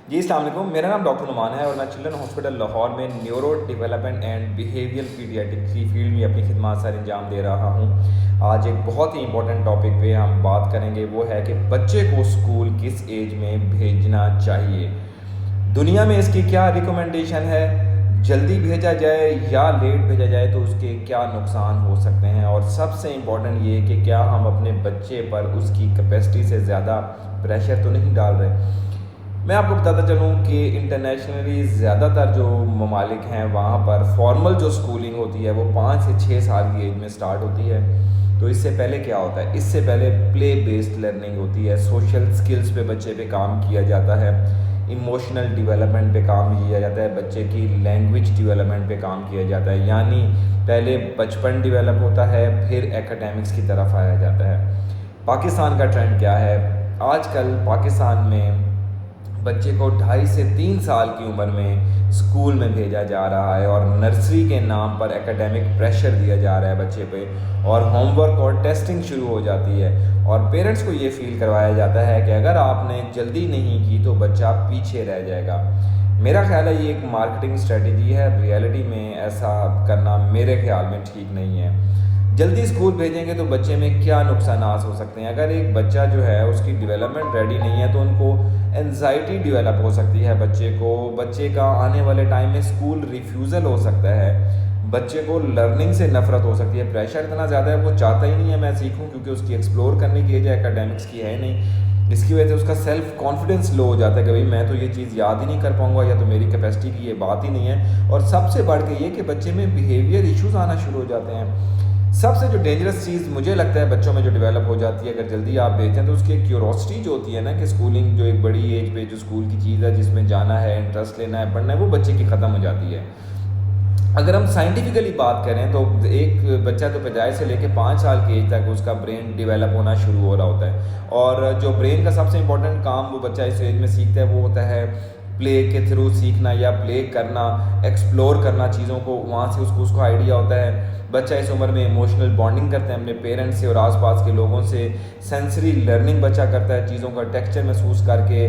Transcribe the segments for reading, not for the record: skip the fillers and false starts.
जी अस्सलाम वालेकुम। मेरा नाम डॉक्टर नुमान है और मैं चिल्ड्रन हॉस्पिटल लाहौर में neuro development and behavioural paediatric की फील्ड में अपनी खिदमत सर अंजाम दे रहा हूँ। आज एक बहुत ही इंपॉर्टेंट टॉपिक पे हम बात करेंगे, वो है कि बच्चे को स्कूल किस एज में भेजना चाहिए। दुनिया में इसकी क्या रिकमेंडेशन है, जल्दी भेजा जाए या लेट भेजा जाए तो उसके क्या नुकसान हो सकते हैं, और सबसे इम्पॉर्टेंट ये कि क्या हम अपने बच्चे पर उसकी कैपेसिटी से ज़्यादा प्रेशर तो नहीं डाल रहे। मैं आपको बताता चलूँ कि इंटरनेशनली ज़्यादातर जो ममालिक हैं वहाँ पर फॉर्मल जो स्कूलिंग होती है वो 5 से 6 साल की एज में स्टार्ट होती है। तो इससे पहले क्या होता है, इससे पहले प्ले बेस्ड लर्निंग होती है, सोशल स्किल्स पे बच्चे पे काम किया जाता है, इमोशनल डेवलपमेंट पे काम किया जाता है, बच्चे की लैंग्वेज डेवलपमेंट पे काम किया जाता है। यानी पहले बचपन डेवलप होता है, फिर एकेडमिक्स की तरफ आया जाता है। पाकिस्तान का ट्रेंड क्या है, आजकल पाकिस्तान में बच्चे को 2.5 से 3 साल की उम्र में स्कूल में भेजा जा रहा है और नर्सरी के नाम पर एकेडमिक प्रेशर दिया जा रहा है बच्चे पे, और होमवर्क और टेस्टिंग शुरू हो जाती है और पेरेंट्स को ये फील करवाया जाता है कि अगर आपने जल्दी नहीं की तो बच्चा पीछे रह जाएगा। मेरा ख्याल है ये एक मार्केटिंग स्ट्रेटजी है, रियलिटी में ऐसा करना मेरे ख्याल में ठीक नहीं है। जल्दी स्कूल भेजेंगे तो बच्चे में क्या नुकसान हो सकते हैं। अगर एक बच्चा जो है उसकी डेवलपमेंट रेडी नहीं है तो उनको एनजाइटी डेवलप हो सकती है, बच्चे का आने वाले टाइम में स्कूल रिफ्यूज़ल हो सकता है, बच्चे को लर्निंग से नफरत हो सकती है। प्रेशर इतना ज़्यादा है, वो चाहता ही नहीं है मैं सीखूं, क्योंकि उसकी एक्सप्लोर करने की एज एकेडमिक्स की है नहीं। इसकी वजह से उसका सेल्फ कॉन्फिडेंस लो हो जाता है कि भाई मैं तो ये चीज़ याद ही नहीं कर पाऊंगा, या तो मेरी कैपेसिटी की ये बात ही नहीं है। और सबसे बढ़ के ये कि बच्चे में बिहेवियर इश्यूज आना शुरू हो जाते हैं। सबसे जो डेंजरस चीज़ मुझे लगता है बच्चों में जो डेवलप हो जाती है अगर जल्दी आप भेजते हैं, तो उसकी एक क्यूरोसिटी जो होती है ना, कि स्कूलिंग जो एक बड़ी एज पे जो स्कूल की चीज़ है जिसमें जाना है, इंटरेस्ट लेना है, पढ़ना है, वो बच्चे की ख़त्म हो जाती है। अगर हम साइंटिफिकली बात करें तो एक बच्चा तो पैदाइश से लेकर 5 साल की एज तक उसका ब्रेन डेवलप होना शुरू हो रहा होता है, और जो ब्रेन का सबसे इंपॉर्टेंट काम वो बच्चा इस एज में सीखता है वो होता है प्ले के थ्रू सीखना, या प्ले करना, एक्सप्लोर करना चीज़ों को, वहाँ से उसको आइडिया होता है। बच्चा इस उम्र में इमोशनल बॉन्डिंग करता है अपने पेरेंट्स से और आसपास के लोगों से, सेंसरी लर्निंग बच्चा करता है, चीज़ों का टेक्सचर महसूस करके,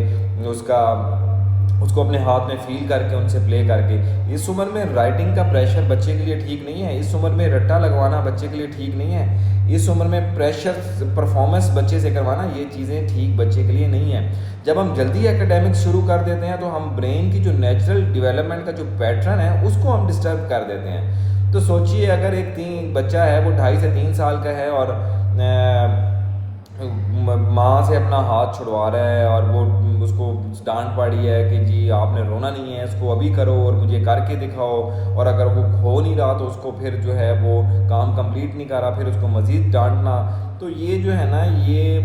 उसको अपने हाथ में फील करके, उनसे प्ले करके। इस उम्र में राइटिंग का प्रेशर बच्चे के लिए ठीक नहीं है, इस उम्र में रट्टा लगवाना बच्चे के लिए ठीक नहीं है, इस उम्र में प्रेशर परफॉर्मेंस बच्चे से करवाना, ये चीज़ें ठीक बच्चे के लिए नहीं है। जब हम जल्दी एकेडमिक्स शुरू कर देते हैं तो हम ब्रेन की जो नेचुरल डेवलपमेंट का जो पैटर्न है उसको हम डिस्टर्ब कर देते हैं। तो सोचिए अगर एक बच्चा है वो 2.5 से 3 साल का है और माँ से अपना हाथ छुड़वा रहा है और वो उसको डांट पड़ी है कि जी आपने रोना नहीं है, इसको अभी करो और मुझे करके दिखाओ, और अगर वो हो नहीं रहा तो उसको फिर जो है वो काम कंप्लीट नहीं कर रहा, फिर उसको मज़ीद डांटना, तो ये जो है ना ये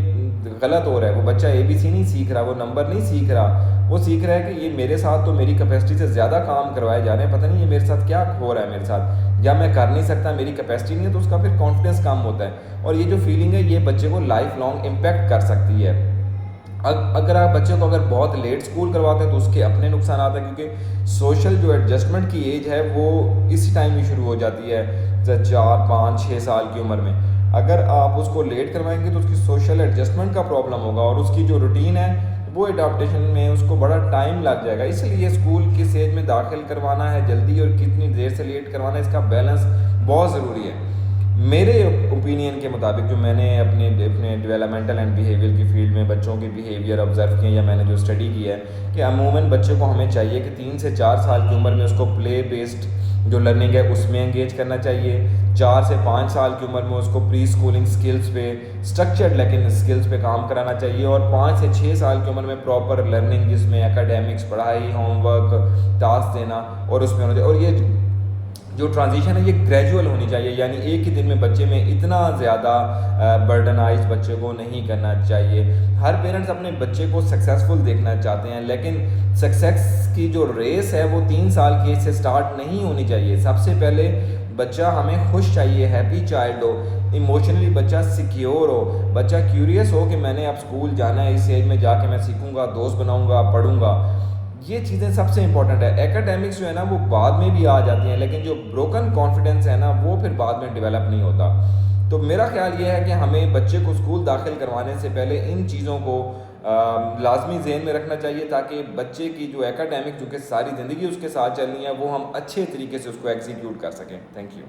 गलत हो रहा है। वो बच्चा ABC नहीं सीख रहा, वो नंबर नहीं सीख रहा, वो सीख रहा है कि ये मेरे साथ तो मेरी कैपेसिटी से ज़्यादा काम करवाए जा रहे हैं, पता नहीं ये मेरे साथ क्या हो रहा है मेरे साथ, या मैं कर नहीं सकता, मेरी कैपेसिटी नहीं है, तो उसका फिर कॉन्फिडेंस कम होता है। और ये जो फीलिंग है ये बच्चे को लाइफ लॉन्ग इम्पेक्ट कर सकती है। अगर आप बच्चे को अगर बहुत लेट स्कूल करवाते हैं तो उसके अपने नुकसान आते हैं, क्योंकि सोशल जो एडजस्टमेंट की एज है वो इसी टाइम ही शुरू हो जाती है, 4, 5, 6 साल की उम्र में। अगर आप उसको लेट करवाएंगे तो उसकी सोशल एडजस्टमेंट का प्रॉब्लम होगा और उसकी जो रूटीन है वो एडाप्टेशन में उसको बड़ा टाइम लग जाएगा। इसलिए स्कूल किस एज में दाखिल करवाना है, जल्दी और कितनी देर से लेट करवाना है, इसका बैलेंस बहुत ज़रूरी है। मेरे ओपिनियन के मुताबिक जो मैंने अपने डेवलपमेंटल एंड बिहेवियर की फील्ड में बच्चों के बिहेवियर ऑब्जर्व किए या मैंने जो स्टडी की है, कि अमूमन बच्चे को हमें चाहिए कि 3 से 4 साल की उम्र में उसको प्ले बेस्ड जो लर्निंग है उसमें एंगेज करना चाहिए। 4 से 5 साल की उम्र में उसको प्री स्कूलिंग स्किल्स पे, स्ट्रक्चर्ड लेकिन स्किल्स पे काम कराना चाहिए, और 5 से 6 साल की उम्र में प्रॉपर लर्निंग जिसमें एकेडमिक्स, पढ़ाई, होमवर्क, टास्क देना और उसमें होना चाहिए। और ये जो ट्रांजिशन है ये ग्रेजुअल होनी चाहिए, यानी एक ही दिन में बच्चे में इतना ज़्यादा बर्डनाइज बच्चे को नहीं करना चाहिए। हर पेरेंट्स अपने बच्चे को सक्सेसफुल देखना चाहते हैं, लेकिन सक्सेस की जो रेस है वो 3 साल की एज से स्टार्ट नहीं होनी चाहिए। सबसे पहले बच्चा हमें खुश चाहिए, हैप्पी चाइल्ड हो, इमोशनली बच्चा सिक्योर हो, बच्चा क्यूरियस हो कि मैंने अब स्कूल जाना है, इस एज में जाके मैं सीखूंगा, दोस्त बनाऊंगा, पढ़ूंगा। ये चीज़ें सबसे इंपॉर्टेंट है। एकेडमिक्स जो है ना वो बाद में भी आ जाती हैं, लेकिन जो ब्रोकन कॉन्फिडेंस है ना वो फिर बाद में डेवलप नहीं होता। तो मेरा ख्याल ये है कि हमें बच्चे को स्कूल दाखिल करवाने से पहले इन चीज़ों को लाजमी जहन में रखना चाहिए, ताकि बच्चे की जो एकेडमिक, जो कि सारी ज़िंदगी उसके साथ चलनी है, वो हम अच्छे तरीके से उसको एग्जीक्यूट कर सकें। Thank you.